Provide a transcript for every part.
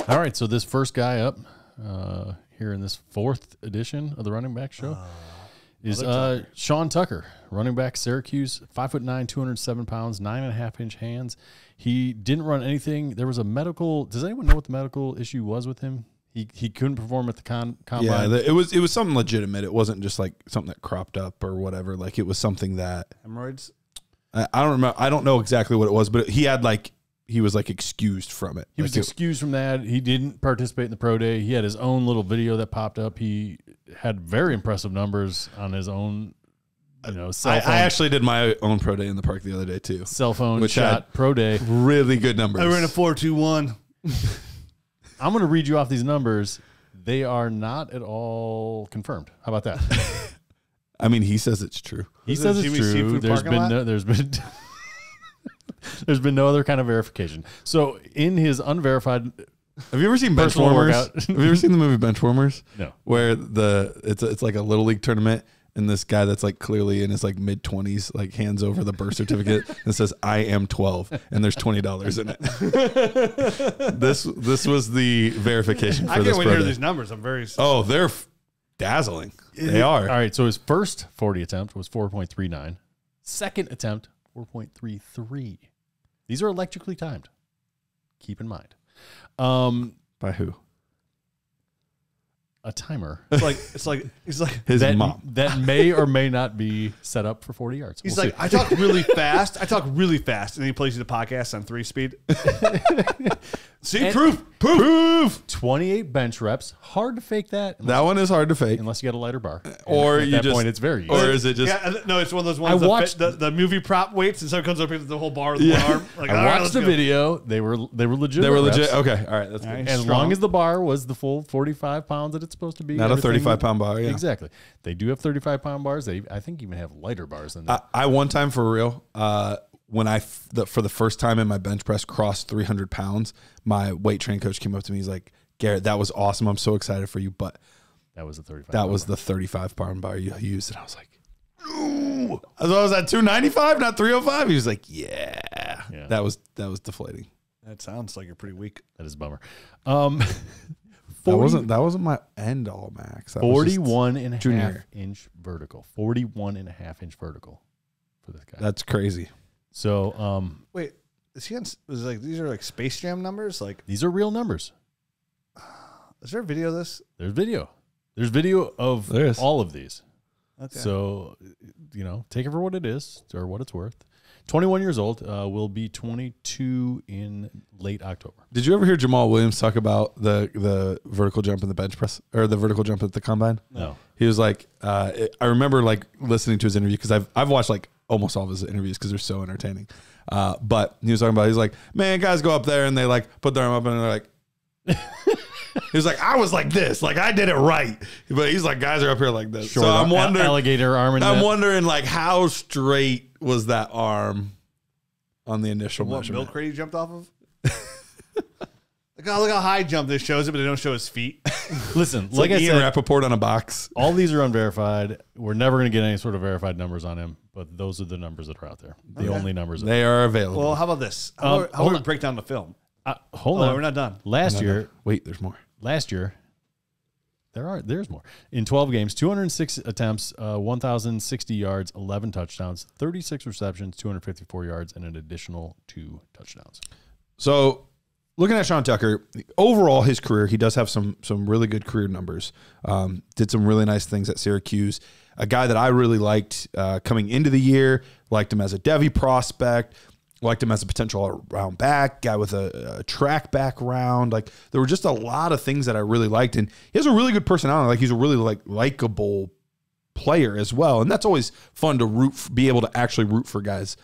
All right, so this first guy up here in this fourth edition of the Running Back Show is Sean Tucker, running back, Syracuse, 5'9", 207 pounds, 9.5-inch hands. He didn't run anything. There was a medical. Does anyone know what the medical issue was with him? He couldn't perform at the combine. Yeah, it was something legitimate. It wasn't just like something that cropped up or whatever. Like it was something that hemorrhoids. I don't remember. I don't know exactly what it was, but he was like excused from it. He was excused from that. He didn't participate in the pro day. He had his own little video that popped up. He had very impressive numbers on his own, cell phone. I actually did my own pro day in the park the other day too. Cell phone shot pro day. Really good numbers. I ran a 4.21. I'm going to read you off these numbers. They are not at all confirmed. How about that? I mean, he says it's true. He says it's true. There's been no other kind of verification. So in his unverified, have you ever seen Benchwarmers? Have you ever seen the movie Benchwarmers? No. Where it's like a little league tournament, and this guy that's like clearly in his like mid-20s like hands over the birth certificate and says, "I am 12," and there's $20 in it. This was the verification for this. I can't wait to hear these numbers. I'm very. Oh, they're dazzling. They are. All right. So his first 40 attempt was 4.39. Second attempt, 4.33. These are electrically timed. Keep in mind. By who? A timer. It's like his mom. That may or may not be set up for 40 yards. He's like, I talk really fast. And he plays you the podcast on 3-speed. See, proof. 28 bench reps. Hard to fake that. That one is hard to fake. Unless you got a lighter bar. Or at you that just, point, it's very easy. Or is it just... Yeah, no, it's one of those ones I watched the movie prop weights, and someone comes up with the whole bar with one arm. Like, I watched the video. They were legit. They were legit. Reps. Okay, all right. That's good. And as long as the bar was the full 45 pounds that it's supposed to be. Not a 35-pound bar, yeah. Exactly. They do have 35-pound bars. They, I think, even have lighter bars than that. I one time, for real, when for the first time in my bench press crossed 300 pounds, my weight training coach came up to me. He's like, "Garrett, that was awesome. I'm so excited for you, but that was the 35. That was the 35-pound bar you used." And I was like, "Ooh!" I was at 295, not 305. He was like, "Yeah." That was deflating. That sounds like you're pretty weak. That is a bummer. 40, that wasn't my end all max. That 41.5-inch vertical. 41.5-inch vertical for this guy. That's crazy. So, wait, is he on? Was like these are like Space Jam numbers? Like these are real numbers. Is there a video of this? There's video. There's video of all of these. Okay. So, take it for what it is or what it's worth. 21 years old, will be 22 in late October. Did you ever hear Jamal Williams talk about the vertical jump in the bench press or the vertical jump at the combine? No. He was like, I remember like listening to his interview because I've watched like almost all of his interviews because they're so entertaining. But he was talking about, he's like, man, guys go up there and they like put their arm up and they're like, he was like, I was like this, like I did it right. But he's like, guys are up here like this. Short so I'm wondering, alligator arm. I'm wondering like how straight was that arm on the initial measurement? What milk crate he jumped off of? Look how high jump this shows it, but they don't show his feet. Listen, like I Ian said, Rappaport on a box. All these are unverified. We're never going to get any sort of verified numbers on him, but those are the numbers that are out there. The only numbers. They are available. Well, how about this? How about we break down the film? Hold on. We're not done. Last year. Wait, there's more. Last year, there's more. In 12 games, 206 attempts, 1,060 yards, 11 touchdowns, 36 receptions, 254 yards, and an additional 2 touchdowns. So, looking at Sean Tucker, overall his career, he does have some really good career numbers. Did some really nice things at Syracuse. A guy that I really liked coming into the year, liked him as a Devy prospect, liked him as a potential round back, guy with a track background. Like there were just a lot of things that I really liked, and he has a really good personality. Like he's a really likable player as well, and that's always fun to be able to actually root for guys.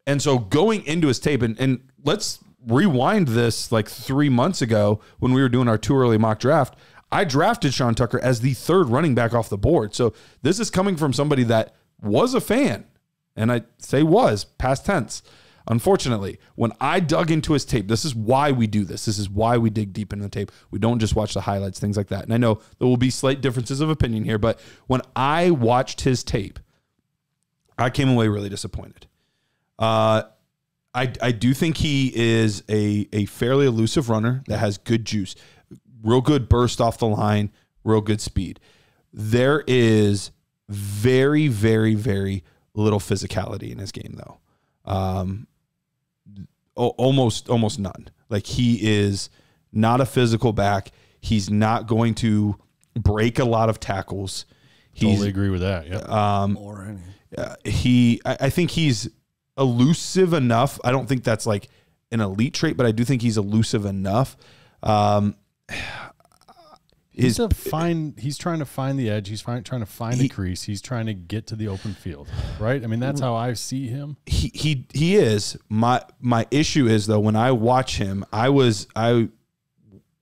And so going into his tape, and let's rewind this like 3 months ago when we were doing our too early mock draft. I drafted Sean Tucker as the 3rd running back off the board. So this is coming from somebody that was a fan. And I say was, past tense. Unfortunately, when I dug into his tape, this is why we do this. This is why we dig deep into the tape. We don't just watch the highlights, things like that. And I know there will be slight differences of opinion here, but when I watched his tape, I came away really disappointed. I do think he is a fairly elusive runner that has good juice, real good burst off the line, real good speed. There is very, very, very little physicality in his game, though. Almost none. Like, he is not a physical back. He's not going to break a lot of tackles. Totally agree with that. Yeah. I think he's elusive enough. I don't think that's like an elite trait, but I do think he's elusive enough. He's trying to find the edge. He's trying to find the crease. He's trying to get to the open field, right? I mean, that's how I see him. He is. My issue is, though, when I watch him,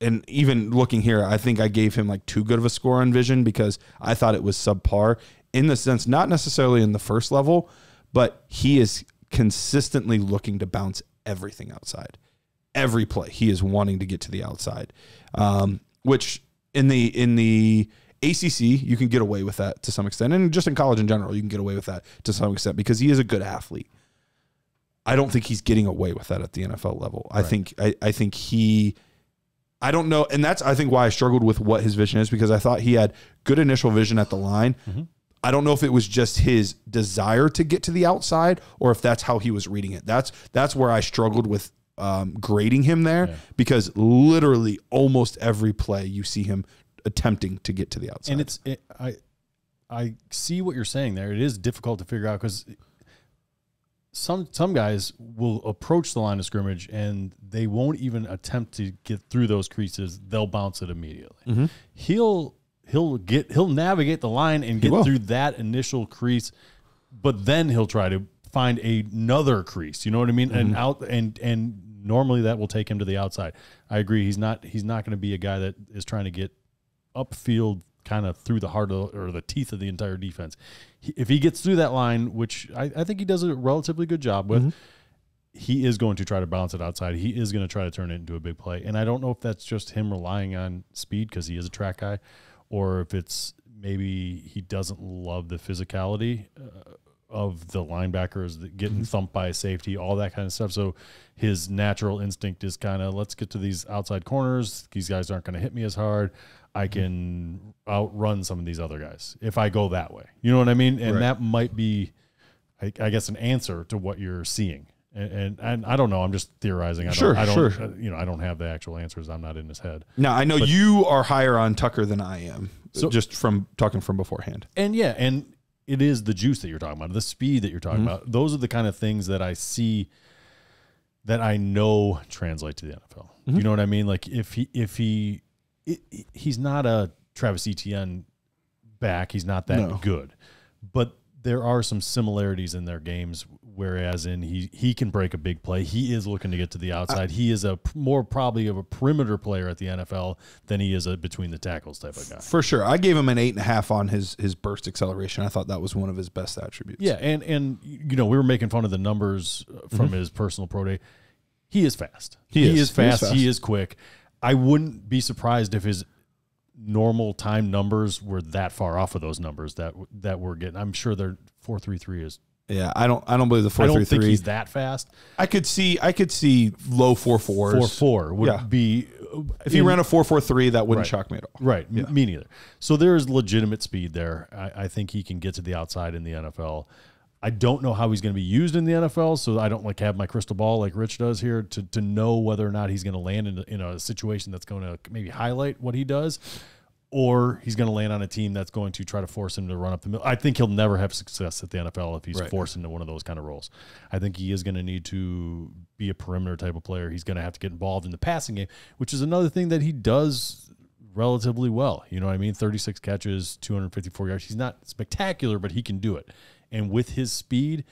and even looking here, I think I gave him like too good of a score on vision because I thought it was subpar in the sense, not necessarily in the first level, but he is consistently looking to bounce everything outside. Every play, he is wanting to get to the outside, which in the ACC, you can get away with that to some extent. And just in college in general, you can get away with that to some extent because he is a good athlete. I don't think he's getting away with that at the NFL level. Right. I think I don't know. And that's, I think, why I struggled with what his vision is, because I thought he had good initial vision at the line. Mm-hmm. I don't know if it was just his desire to get to the outside or if that's how he was reading it. That's where I struggled with grading him there, because literally almost every play you see him attempting to get to the outside. And I see what you're saying there. It is difficult to figure out because some guys will approach the line of scrimmage and they won't even attempt to get through those creases. They'll bounce it immediately. Mm-hmm. He'll navigate the line and get through that initial crease, but then he'll try to find another crease. You know what I mean? Mm-hmm. And normally that will take him to the outside. I agree. He's not going to be a guy that is trying to get upfield kind of through the heart of, or the teeth of the entire defense. If he gets through that line, which I think he does a relatively good job with, he is going to try to bounce it outside. He is going to try to turn it into a big play. And I don't know if that's just him relying on speed because he is a track guy, or if it's maybe he doesn't love the physicality of the linebackers getting thumped by a safety, all that kind of stuff. So his natural instinct is kind of, let's get to these outside corners. These guys aren't going to hit me as hard. I can outrun some of these other guys if I go that way. You know what I mean? And that might be, I guess, an answer to what you're seeing. And I don't know. I'm just theorizing. I don't have the actual answers. I'm not in his head. Now, I know you are higher on Tucker than I am, so, just from talking from beforehand. And it is the juice that you're talking about, the speed that you're talking about. Those are the kind of things that I see that I know translate to the NFL. You know what I mean? Like he's not a Travis Etienne back. He's not that good, but there are some similarities in their games. Whereas he can break a big play. He is looking to get to the outside. He is a more probably of a perimeter player at the NFL than he is a between the tackles type of guy. For sure. I gave him an 8.5 on his burst acceleration. I thought that was one of his best attributes. Yeah. And we were making fun of the numbers from his personal pro day. He is fast. He is fast. He is quick. I wouldn't be surprised if his normal time numbers were that far off of those numbers that we're getting. I'm sure their 4.33 is. Yeah, I don't believe the 4.33. I don't think he's that fast. I could see low 4.4s. 4.4 would be. If he ran a 4.43, that wouldn't shock me at all. Right, yeah. Me neither. So there is legitimate speed there. I think he can get to the outside in the NFL. I don't know how he's going to be used in the NFL, so I don't have my crystal ball like Rich does here to know whether or not he's going to land in a situation that's going to maybe highlight what he does, or he's going to land on a team that's going to try to force him to run up the middle. I think he'll never have success at the NFL if he's forced into one of those kind of roles. I think he is going to need to be a perimeter type of player. He's going to have to get involved in the passing game, which is another thing that he does relatively well. You know what I mean? 36 catches, 254 yards. He's not spectacular, but he can do it. And with his speed,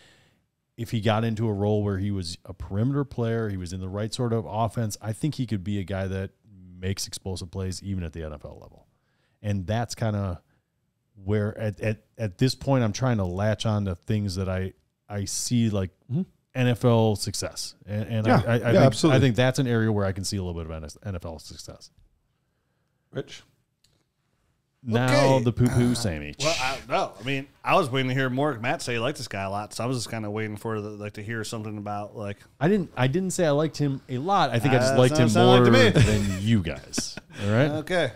if he got into a role where he was a perimeter player, he was in the right sort of offense, I think he could be a guy that makes explosive plays even at the NFL level. And that's kind of where at this point I'm trying to latch on to things that I see like NFL success. And I think that's an area where I can see a little bit of NFL success. Rich? Now the poo-poo Sammy. Well, no. I mean, I was waiting to hear more. Matt say he liked this guy a lot, so I was just kind of waiting for to hear something about like. I didn't say I liked him a lot. I think I just liked him sound more like to me. than you guys. All right. Okay.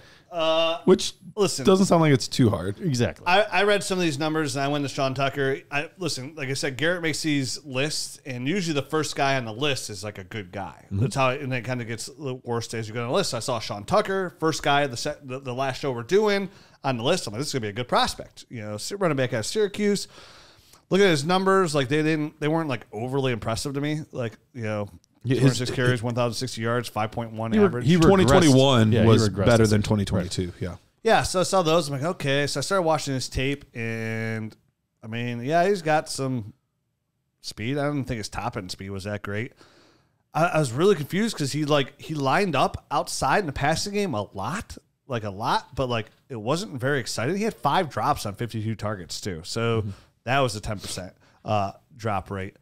Which Listen, doesn't sound like it's too hard. Exactly. I read some of these numbers and I went to Sean Tucker. Listen, like I said, Garrett makes these lists, and usually the first guy on the list is like a good guy. That's how, and it kind of gets a little worse as you go on the list. So I saw Sean Tucker, first guy of the last show we're doing on the list. I'm like, this is gonna be a good prospect. You know, running back out of Syracuse. Look at his numbers. Like they weren't like overly impressive to me. Like, you know, 206 carries, 1,060 yards, 5.1 average. 2021 was regressed better than 2022. Right. Yeah. Yeah, so I saw those. I'm like, okay. So I started watching his tape, and I mean, yeah, he's got some speed. I don't think his top end speed was that great. I was really confused because he lined up outside in the passing game a lot, but like it wasn't very exciting. He had 5 drops on 52 targets too, so that was a 10% drop rate.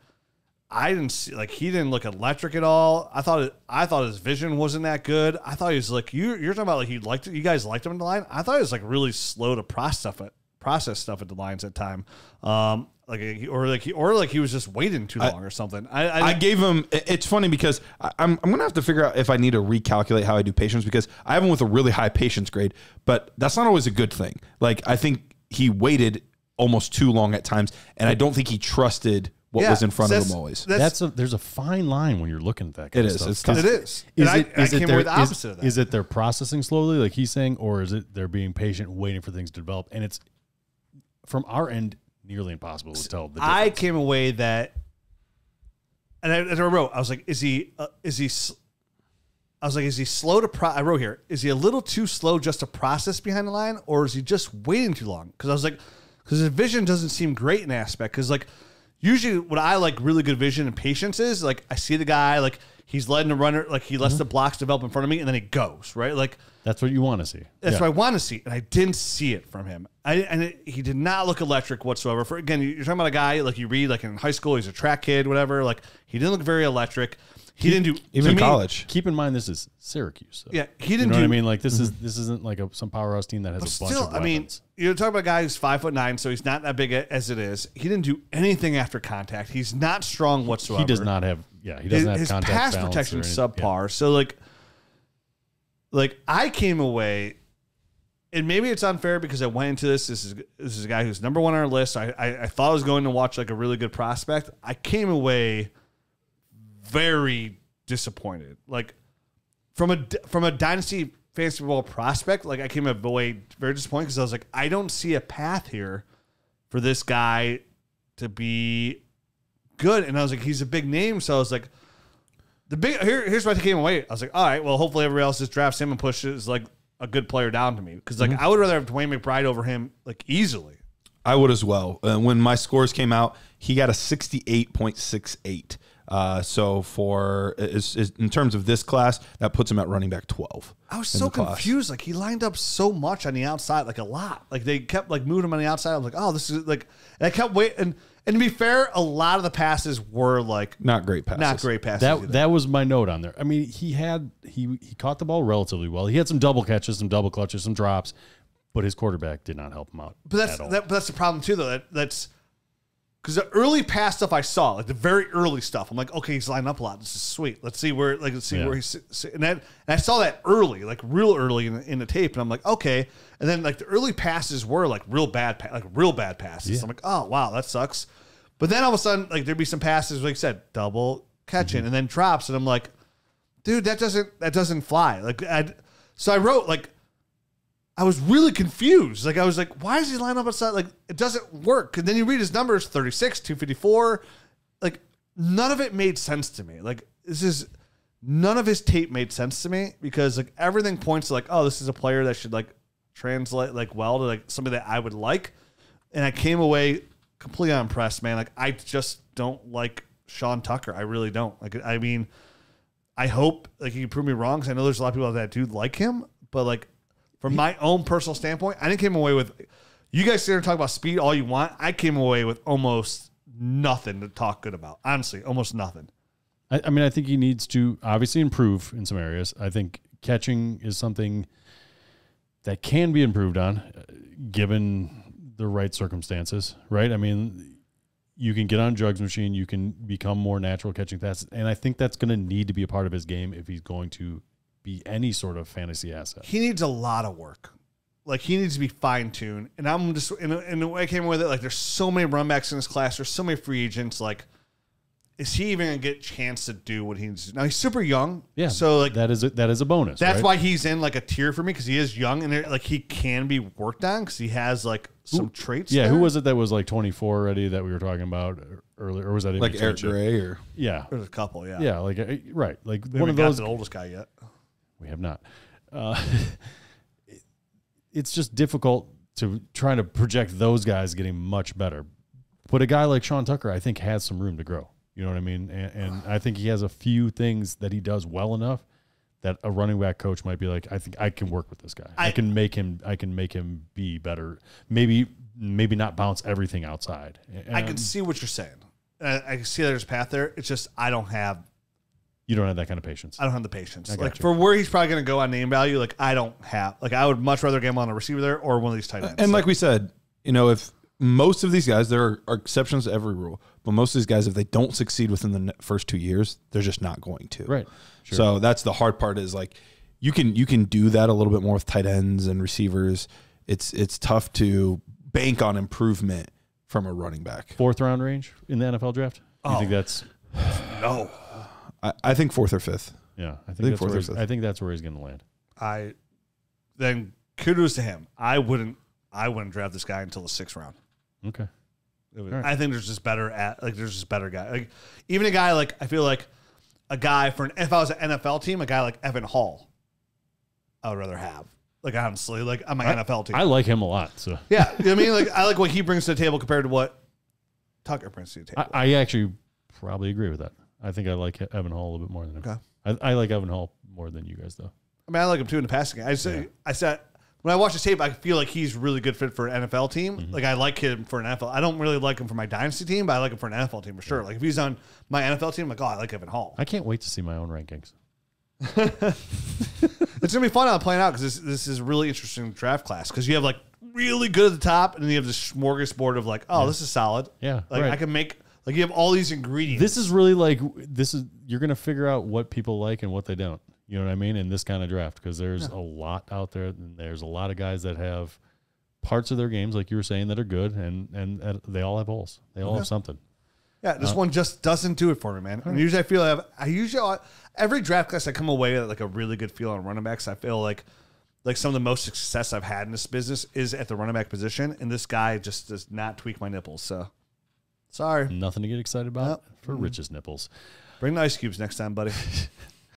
I didn't see he didn't look electric at all. I thought his vision wasn't that good. I thought he was like you're talking about like you guys liked him in the line. I thought he was like really slow to process stuff at the lines at time. He was just waiting too long or something. I gave him. It's funny because I'm gonna have to figure out if I need to recalculate how I do patience because I have him with a really high patience grade, but that's not always a good thing. Like I think he waited almost too long at times, and I don't think he trusted what was in front of him always. There's a fine line when you're looking at that kind of stuff. It's tough. It is. I came away the opposite of that. Is it they're processing slowly, like he's saying, or is it they're being patient, waiting for things to develop? And it's from our end nearly impossible to tell. The I came away that, and I wrote, I was like, is he slow to I wrote here, is he a little too slow just to process behind the line, or is he just waiting too long? Because I was like, because his vision doesn't seem great in aspect. Because like usually what I like really good vision and patience is like I see the guy like he's letting the runner like he lets the blocks develop in front of me and then he goes right like that's what you want to see. That's what I want to see, and I didn't see it from him. He did not look electric whatsoever. For again, you're talking about a guy like you read like in high school, he's a track kid, whatever. Like he didn't look very electric. He didn't do even college. Keep in mind this is Syracuse. So. Yeah, he didn't. You know what I mean? Like this isn't like some powerhouse team that has a bunch of weapons. I mean, you're talking about a guy who's 5'9", so he's not that big as it is. He didn't do anything after contact. He's not strong whatsoever. He does not have. Yeah, he doesn't have his contact pass balance protection or subpar. Yeah. So like I came away, and maybe it's unfair because I went into this. This is a guy who's number 1 on our list. I thought I was going to watch like a really good prospect. I came away very disappointed. Like from a Dynasty fantasy football prospect, like I came away very disappointed because I was like, I don't see a path here for this guy to be good. And I was like, he's a big name, so I was like, here's what I came away. I was like, all right, well, hopefully everybody else just drafts him and pushes like a good player down to me because like I would rather have Dwayne McBride over him like easily. I would as well. When my scores came out, he got a 68.68. So for in terms of this class, that puts him at running back 12. I was so confused. Like he lined up so much on the outside, like a lot. Like they kept like moving him on the outside. I was like, oh, this is like. And I kept waiting. And to be fair, a lot of the passes were like not great passes. That was my note on there. I mean, he caught the ball relatively well. He had some double catches, some double clutches, some drops, but his quarterback did not help him out. But that's the problem too, though. That's. Because the early pass stuff I saw, like the very early stuff, I'm like, okay, he's lining up a lot. This is sweet. Let's see where he's. And I saw that early, like real early in the tape, and I'm like, okay. And then like the early passes were like real bad passes. Yeah. I'm like, oh wow, that sucks. But then all of a sudden, like there'd be some passes, like I said, double catching, and then drops, and I'm like, dude, that doesn't fly. Like so I wrote like. I was really confused. Like I was like, why is he lining up outside? Like it doesn't work. And then you read his numbers, 36, 254. Like none of it made sense to me. Like none of his tape made sense to me because like everything points to like, oh, this is a player that should like translate like well to like somebody that I would like. And I came away completely unimpressed, man. Like I just don't like Sean Tucker. I really don't. Like I mean, I hope like he can prove me wrong because I know there's a lot of people that do like him, but like. From my own personal standpoint, I didn't came away with. You guys sit there and talk about speed all you want. I came away with almost nothing to talk good about. Honestly, almost nothing. I mean, I think he needs to obviously improve in some areas. I think catching is something that can be improved on, given the right circumstances, right? I mean, you can get on a drugs machine, you can become more natural catching passes, and I think that's going to need to be a part of his game if he's going to be any sort of fantasy asset. He needs a lot of work. Like, he needs to be fine-tuned. And I'm just, in the way I came with it, like, there's so many run backs in this class. There's so many free agents. Like, is he even going to get a chance to do what he needs to do? Now, he's super young. Yeah. So, like, that is a bonus. that's right? why he's in, like, a tier for me, because he is young and, like, he can be worked on because he has, like, some traits. Yeah. there. Who was it that was like 24 already that we were talking about earlier? Or was that Like Eric Gray or Yeah. There's a couple, yeah. Yeah. Like, right. Like, We one haven't of got those. the oldest guy yet. We have not. It's just difficult to try to project those guys getting much better. But a guy like Sean Tucker, I think, has some room to grow. You know what I mean? And I think he has a few things that he does well enough that a running back coach might be like, I think I can work with this guy. I can make him be better. Maybe not bounce everything outside. I can see what you're saying. I can see there's a path there. It's just You don't have that kind of patience. I don't have the patience. got Like, you. for where he's probably going to go on name value, like, I don't have. Like, I would much rather get him on a receiver there or one of these tight ends. And like we said, if most of these guys, there are exceptions to every rule, but most of these guys, if they don't succeed within the first 2 years, they're just not going to. Right. Sure. So that's the hard part is like you can do that a little bit more with tight ends and receivers. It's tough to bank on improvement from a running back. 4th round range in the NFL draft? You think that's no. I think 4th or 5th. Yeah, I think think, fourth or that's fifth. I think that's where he's going to land. Then kudos to him. I wouldn't draft this guy until the 6th round. Okay. right. I think there's just better guy. Like, even a guy like, I feel like a guy if I was an NFL team, a guy like Evan Hall, I would rather have. Like, honestly, like, on my NFL team. I like him a lot. So Yeah, you know what I mean? Like, I like what he brings to the table compared to what Tucker brings to the table. I actually probably agree with that. I think I like Evan Hall a little bit more than him. Okay. I like Evan Hall more than you guys, though. I mean, I like him too in the passing game. I said when I watch his tape, I feel like he's really good fit for an NFL team. Mm-hmm. Like, I like him for an NFL. I don't really like him for my Dynasty team, but I like him for an NFL team for sure. Like, if he's on my NFL team, I'm like, oh, I like Evan Hall. I can't wait to see my own rankings. It's gonna be fun on playing out because this is a really interesting draft class because you have like really good at the top and then you have this smorgasbord of like, oh, this is solid. Yeah, like right. I can make like you have all these ingredients. This is really like you're gonna figure out what people like and what they don't. You know what I mean? In this kind of draft, because there's a lot out there, and there's a lot of guys that have parts of their games, like you were saying, that are good, and they all have holes. They all have something. Yeah, this one just doesn't do it for me, man. And usually I feel every draft class I come away with like a really good feel on running backs. I feel like some of the most success I've had in this business is at the running back position, and this guy just does not tweak my nipples. So sorry, Nothing to get excited about for Rich's nipples. Bring the ice cubes next time, buddy.